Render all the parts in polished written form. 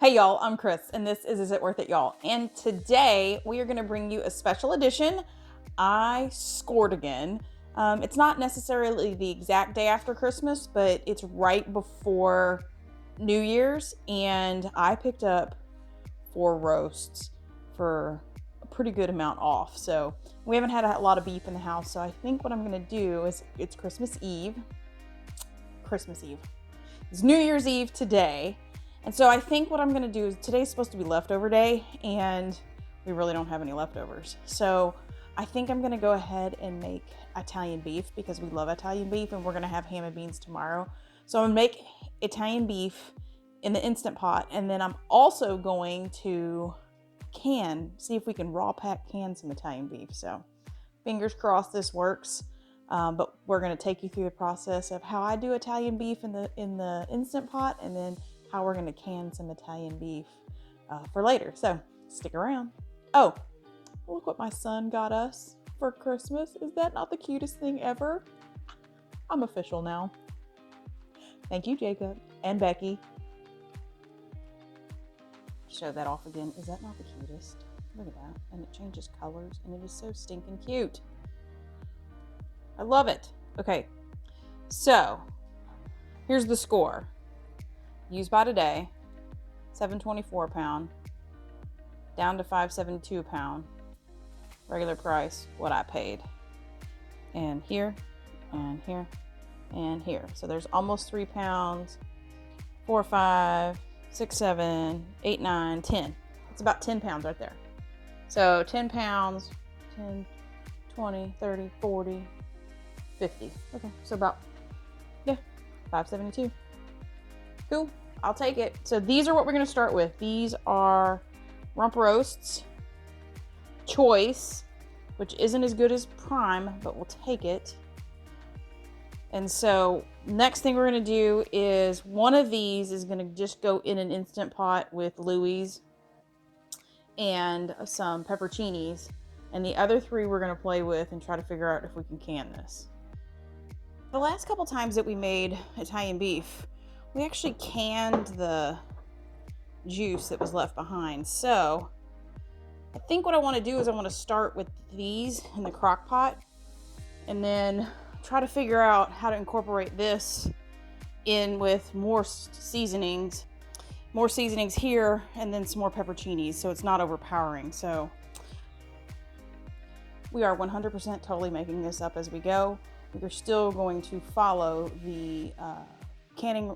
Hey y'all, I'm Chris, and this is It Worth It, y'all? And today we are going to bring you a special edition. I scored again. It's not necessarily the exact day after Christmas, but it's right before New Year's, and I picked up 4 roasts for a pretty good amount off. So we haven't had a lot of beef in the house, so I think what I'm going to do is it's Christmas Eve. It's New Year's Eve today. And so I think what I'm going to do is today's supposed to be leftover day, and we really don't have any leftovers. So I think I'm going to go ahead and make Italian beef because we love Italian beef, and we're going to have ham and beans tomorrow. So I'm going to make Italian beef in the Instant Pot, and then I'm also going to see if we can raw pack can some Italian beef. So fingers crossed this works. But we're going to take you through the process of how I do Italian beef in the Instant Pot, and then how we're going to can some Italian beef for later. So stick around. Oh, look what my son got us for Christmas. Is that not the cutest thing ever? I'm official now. Thank you, Jacob and Becky. Show that off again. Is that not the cutest? Look at that. And it changes colors, and it is so stinking cute. I love it. Okay, so here's the score. Used by today, $7.24 a pound, down to $5.72 a pound. Regular price, what I paid. And here, and here, and here. So there's almost 3 pounds, 4, 5, 6, 7, 8, 9, 10. It's about 10 pounds right there. So 10 pounds, 10, 20, 30, 40, 50. Okay, so about, yeah, $5.72. Cool, I'll take it. So these are what we're gonna start with. These are rump roasts, choice, which isn't as good as prime, but we'll take it. And so next thing we're gonna do is one of these is gonna just go in an Instant Pot with Louis and some pepperoncinis. And the other 3 we're gonna play with and try to figure out if we can can this. The last couple times that we made Italian beef, we actually canned the juice that was left behind. So I think what I want to do is I want to start with these in the crock pot and then try to figure out how to incorporate this in with more seasonings here, and then some more pepperoncinis so it's not overpowering. So we are 100% totally making this up as we go. We're still going to follow the canning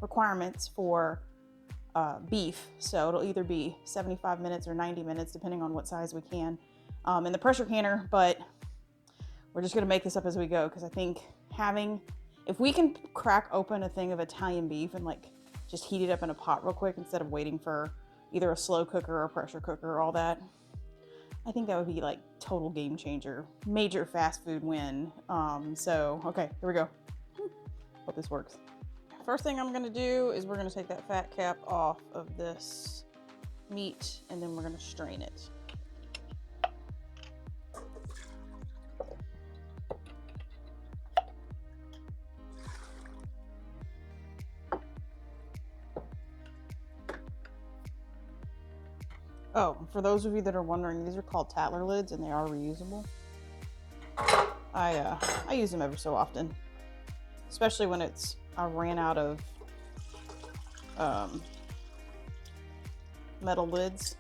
requirements for beef. So it'll either be 75 minutes or 90 minutes, depending on what size we can in the pressure canner. But we're just going to make this up as we go, because I think if we can crack open a thing of Italian beef and like just heat it up in a pot real quick instead of waiting for either a slow cooker or a pressure cooker or all that, I think that would be like total game changer, major fast food win. So, okay, here we go. Hope this works. First thing I'm gonna do is we're gonna take that fat cap off of this meat, and then we're gonna strain it. Oh, for those of you that are wondering, these are called Tatler lids, and they are reusable. I use them ever so often, especially when I ran out of metal lids.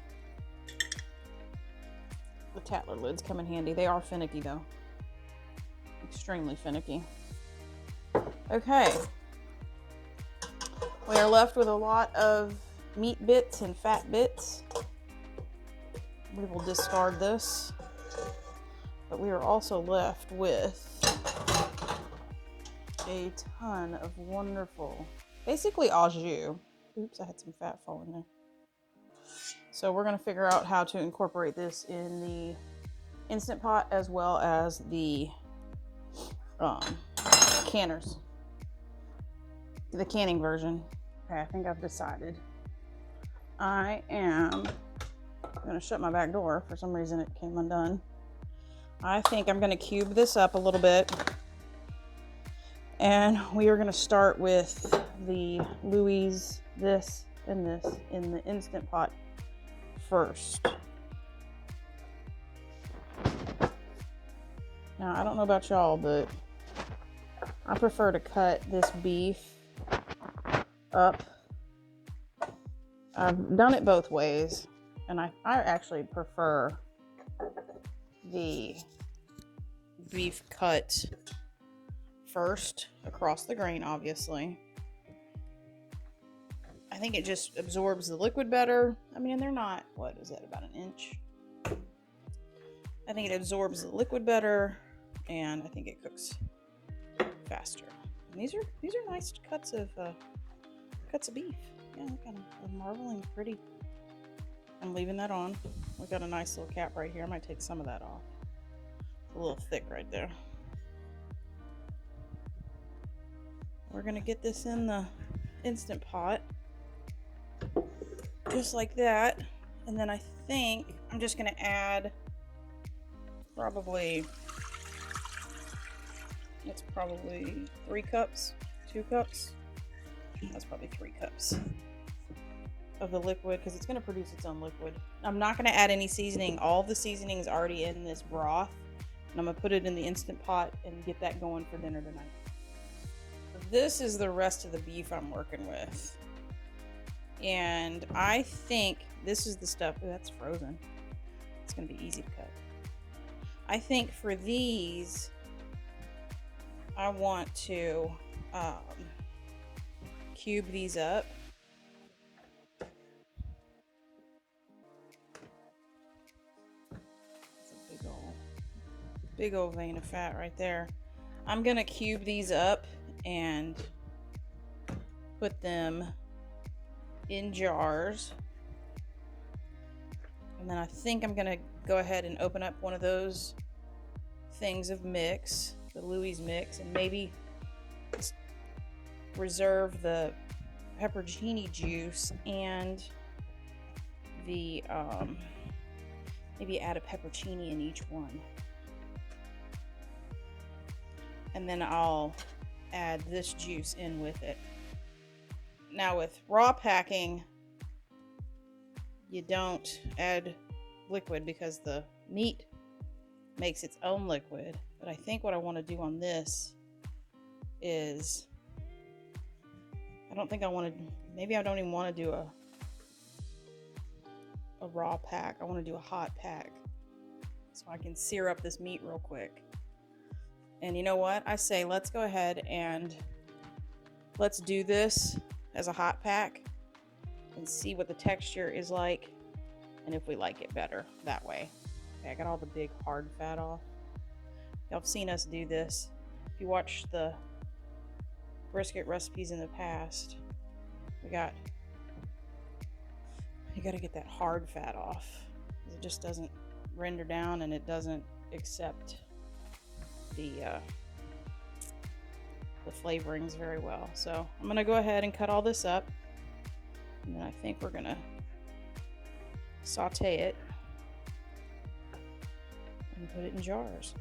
The Tatler lids come in handy. They are finicky though, extremely finicky. Okay, we are left with a lot of meat bits and fat bits. We will discard this, but we are also left with a ton of wonderful, basically au jus. Oops, I had some fat fall in there. So we're going to figure out how to incorporate this in the Instant Pot as well as the canners, the canning version. Okay, I think I've decided. I am going to shut my back door. For some reason it came undone. I think I'm going to cube this up a little bit, and we are going to start with the Louis this in the Instant Pot first. Now, I don't know about y'all, but I prefer to cut this beef up. I've done it both ways, and I actually prefer the beef cut first across the grain, obviously. I think it just absorbs the liquid better. I mean, they're not, what is that, about an inch? I think it absorbs the liquid better, and I think it cooks faster. And these are nice cuts of beef. Yeah, look at them. They're marbling pretty. I'm leaving that on. We got a nice little cap right here. I might take some of that off. It's a little thick right there. We're gonna get this in the Instant Pot, just like that. And then I think I'm just gonna add probably 3 cups, 2 cups. That's probably 3 cups of the liquid, because it's going to produce its own liquid. I'm not going to add any seasoning. All the seasoning is already in this broth, and I'm going to put it in the Instant Pot and get that going for dinner tonight. This is the rest of the beef I'm working with, and I think this is the stuff. Ooh, that's frozen. It's going to be easy to cut. I think for these, I want to cube these up. That's a big old vein of fat right there. I'm gonna cube these up and put them in jars. And then I think I'm gonna go ahead and open up one of those things of mix, the Louis mix, and maybe reserve the pepperoni juice and the maybe add a pepperoni in each one, and then I'll add this juice in with it. Now with raw packing, you don't add liquid because the meat makes its own liquid. But I think what I want to do on this is, I don't think I want to, maybe I don't even want to do a raw pack. I want to do a hot pack so I can sear up this meat real quick. And you know what? I say let's go ahead and let's do this as a hot pack and see what the texture is like and if we like it better that way. Okay, I got all the big hard fat off. Y'all have seen us do this. If you watch the brisket recipes in the past, you got to get that hard fat off. It just doesn't render down, and it doesn't accept the flavorings very well. So I'm gonna go ahead and cut all this up, and then I think we're gonna saute it and put it in jars.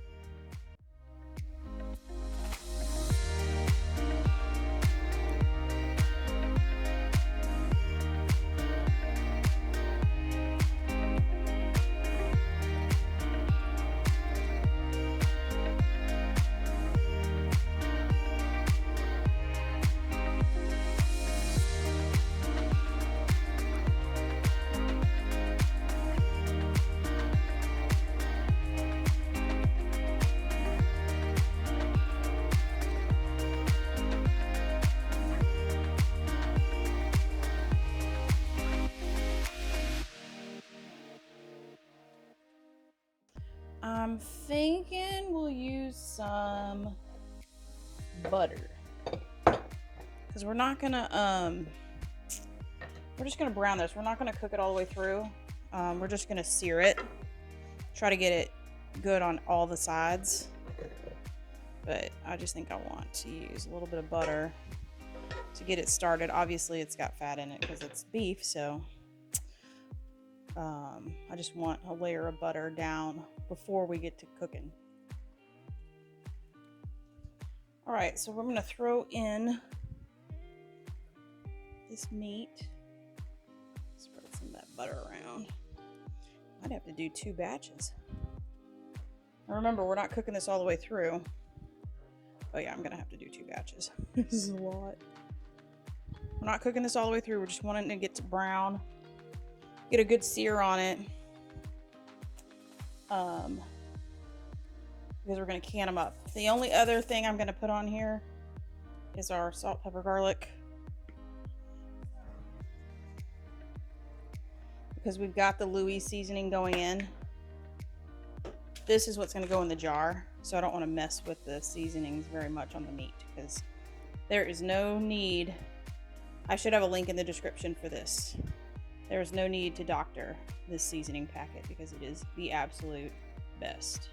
I'm thinking we'll use some butter, because we're not gonna we're just gonna brown this. We're not gonna cook it all the way through. We're just gonna sear it, try to get it good on all the sides. But I just think I want to use a little bit of butter to get it started. Obviously it's got fat in it because it's beef, so I just want a layer of butter down before we get to cooking. All right, so we're going to throw in this meat. butter around. I'd have to do 2 batches. Now remember, we're not cooking this all the way through. Oh yeah, I'm gonna have to do 2 batches. This is a lot. We're not cooking this all the way through. We're just wanting to get to brown, get a good sear on it. Because we're gonna can them up. The only other thing I'm gonna put on here is our salt, pepper, garlic. Because we've got the Louis seasoning going in. This is what's gonna go in the jar. So I don't wanna mess with the seasonings very much on the meat because there is no need. I should have a link in the description for this. There is no need to doctor this seasoning packet because it is the absolute best.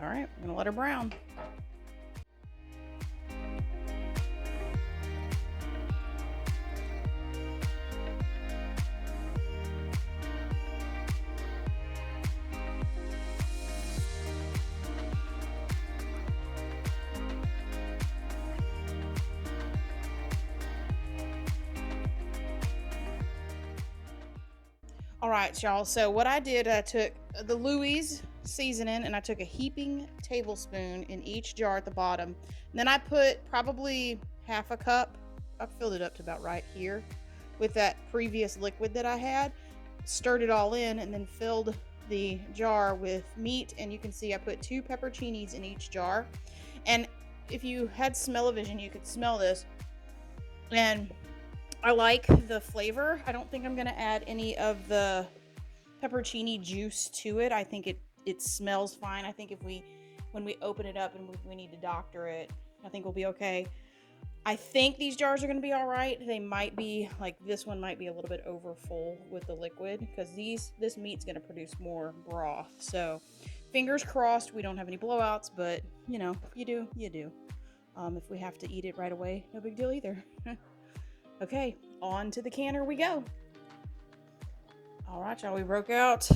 All right, I'm gonna let her brown. All right, y'all. So what I did, I took the Louis seasoning and I took a heaping tablespoon in each jar at the bottom. And then I put probably half a cup. I filled it up to about right here with that previous liquid that I had. Stirred it all in and then filled the jar with meat. And you can see I put 2 pepperoncinis in each jar. And if you had smell-o-vision, you could smell this. And I like the flavor. I don't think I'm gonna add any of the pepperoncini juice to it. I think it smells fine. I think when we open it up and we need to doctor it, I think we'll be okay. I think these jars are gonna be all right. They might be, like this one might be a little bit over full with the liquid because this meat's gonna produce more broth. So fingers crossed we don't have any blowouts, but you know, you do. If we have to eat it right away, no big deal either. Okay, on to the canner we go. All right, y'all, we broke out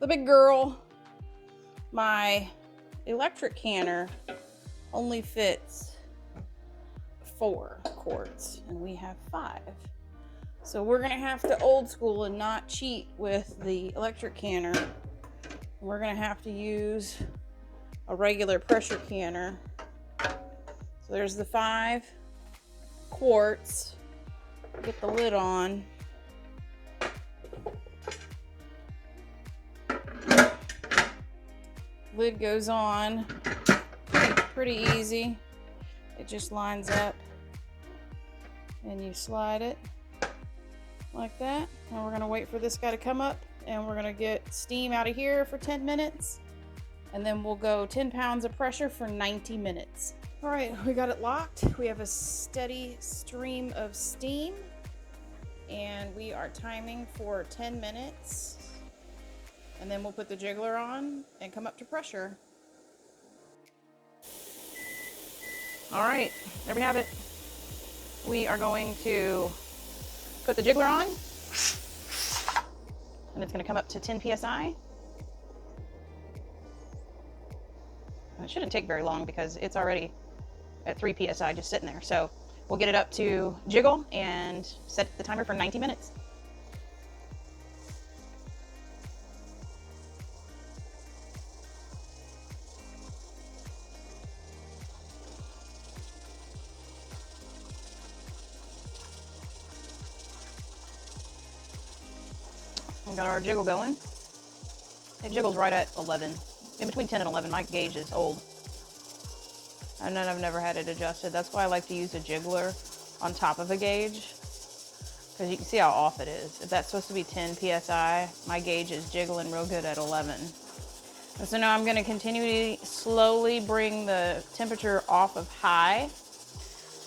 the big girl. My electric canner only fits 4 quarts, and we have 5. So we're gonna have to old school and not cheat with the electric canner. We're gonna have to use a regular pressure canner. So there's the 5 quarts. Get the lid on. Lid goes on pretty easy. It just lines up and you slide it like that. And we're gonna wait for this guy to come up and we're gonna get steam out of here for 10 minutes. And then we'll go 10 pounds of pressure for 90 minutes. All right, we got it locked. We have a steady stream of steam and we are timing for 10 minutes. And then we'll put the jiggler on and come up to pressure. All right, there we have it. We are going to put the jiggler on and it's gonna come up to 10 PSI. It shouldn't take very long because it's already at 3 PSI just sitting there. So we'll get it up to jiggle and set the timer for 90 minutes. We got our jiggle going. It jiggles right at 11. In between 10 and 11, my gauge is old. And then I've never had it adjusted. That's why I like to use a jiggler on top of a gauge. Because you can see how off it is. If that's supposed to be 10 PSI, my gauge is jiggling real good at 11. And so now I'm gonna continue to slowly bring the temperature off of high.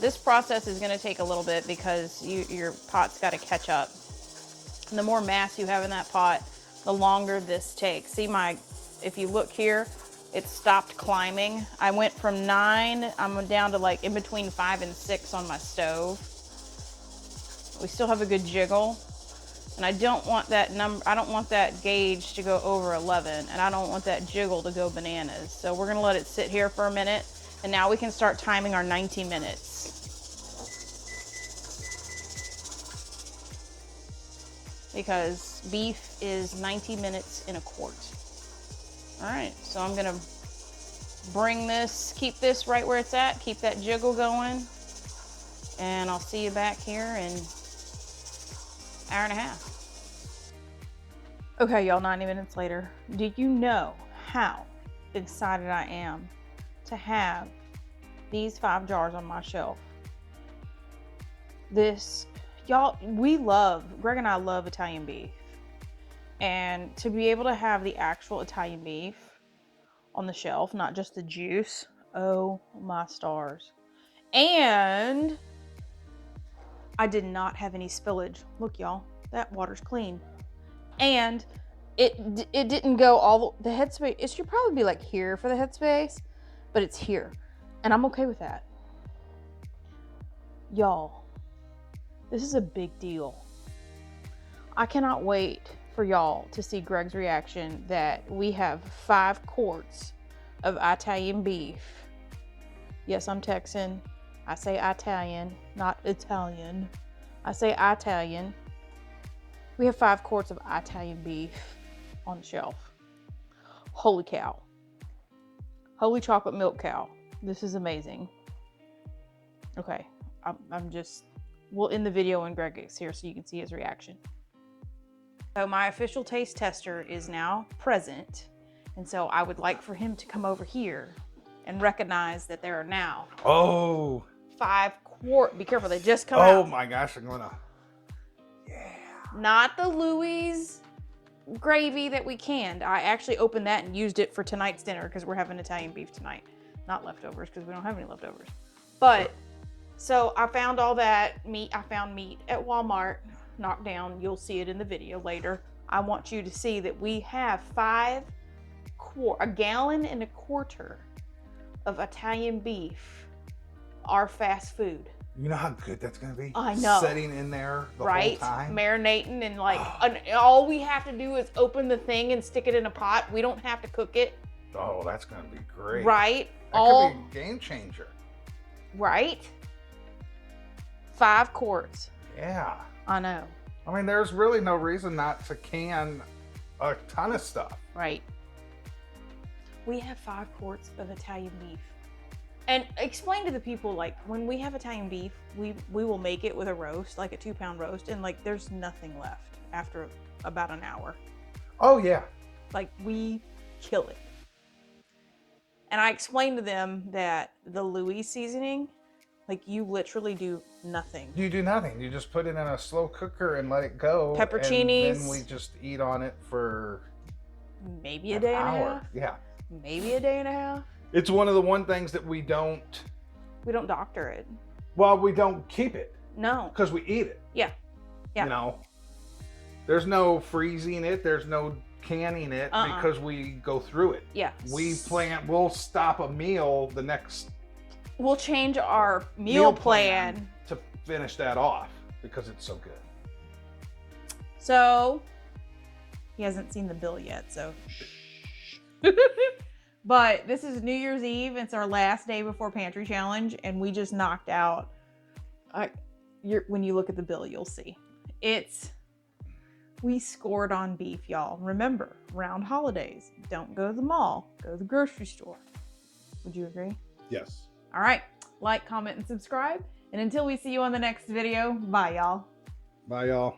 This process is gonna take a little bit because your pot's gotta catch up. And the more mass you have in that pot, the longer this takes. See if you look here, it stopped climbing. I went from 9, I'm down to like in between 5 and 6 on my stove. We still have a good jiggle. And I don't want that I don't want that gauge to go over 11, and I don't want that jiggle to go bananas. So we're gonna let it sit here for a minute, and now we can start timing our 90 minutes. Because beef is 90 minutes in a quart. All right, so I'm gonna bring this, keep this right where it's at, keep that jiggle going, and I'll see you back here in an hour and a half. Okay, y'all, 90 minutes later. Do you know how excited I am to have these 5 jars on my shelf? This, y'all, Greg and I love Italian beef. And to be able to have the actual Italian beef on the shelf, not just the juice, oh my stars. And I did not have any spillage. Look, y'all, that water's clean. And it didn't go all the headspace. It should probably be like here for the headspace, but it's here. And I'm okay with that. Y'all, this is a big deal. I cannot wait for y'all to see Greg's reaction that we have 5 quarts of Italian beef. Yes, I'm Texan. I say Italian, not Italian. I say Italian. We have 5 quarts of Italian beef on the shelf. Holy cow. Holy chocolate milk cow. This is amazing. Okay, we'll end the video when Greg gets here so you can see his reaction. So my official taste tester is now present. And so I would like for him to come over here and recognize that there are now 5 quart. Be careful, they just come out. Oh my gosh, I'm gonna. Yeah. Not the Louis gravy that we canned. I actually opened that and used it for tonight's dinner because we're having Italian beef tonight. Not leftovers because we don't have any leftovers. But so I found all that meat. I found meat at Walmart, knocked down. You'll see it in the video later. I want you to see that we have 5 a gallon and a quarter of Italian beef, our fast food. You know how good that's gonna be? I know. Sitting in there the right? whole time. Marinating and like, all we have to do is open the thing and stick it in a pot. We don't have to cook it. Oh, that's gonna be great. Right? That could be a game changer. Right? 5 quarts. Yeah. I know. I mean, there's really no reason not to can a ton of stuff. Right. We have 5 quarts of Italian beef. And explain to the people, like, when we have Italian beef, we will make it with a roast, like a 2-pound roast, and like there's nothing left after about an hour. Oh yeah. Like, we kill it. And I explained to them that the Louis seasoning, like, you literally do nothing. You do nothing. You just put it in a slow cooker and let it go. Pepperoncinis. And then we just eat on it for maybe a day and a half. Yeah. Maybe a day and a half. It's one of the things that we don't doctor it. Well, we don't keep it. No. Because we eat it. Yeah. Yeah. You know, there's no freezing it. There's no canning it because we go through it. Yeah. We'll stop a meal the next. We'll change our meal plan to finish that off because it's so good. So, he hasn't seen the bill yet, so. But this is New Year's Eve. It's our last day before Pantry Challenge, and we just knocked out. When you look at the bill, you'll see. We scored on beef, y'all. Remember, around holidays, don't go to the mall. Go to the grocery store. Would you agree? Yes. All right. Like, comment, and subscribe. And until we see you on the next video, bye, y'all. Bye, y'all.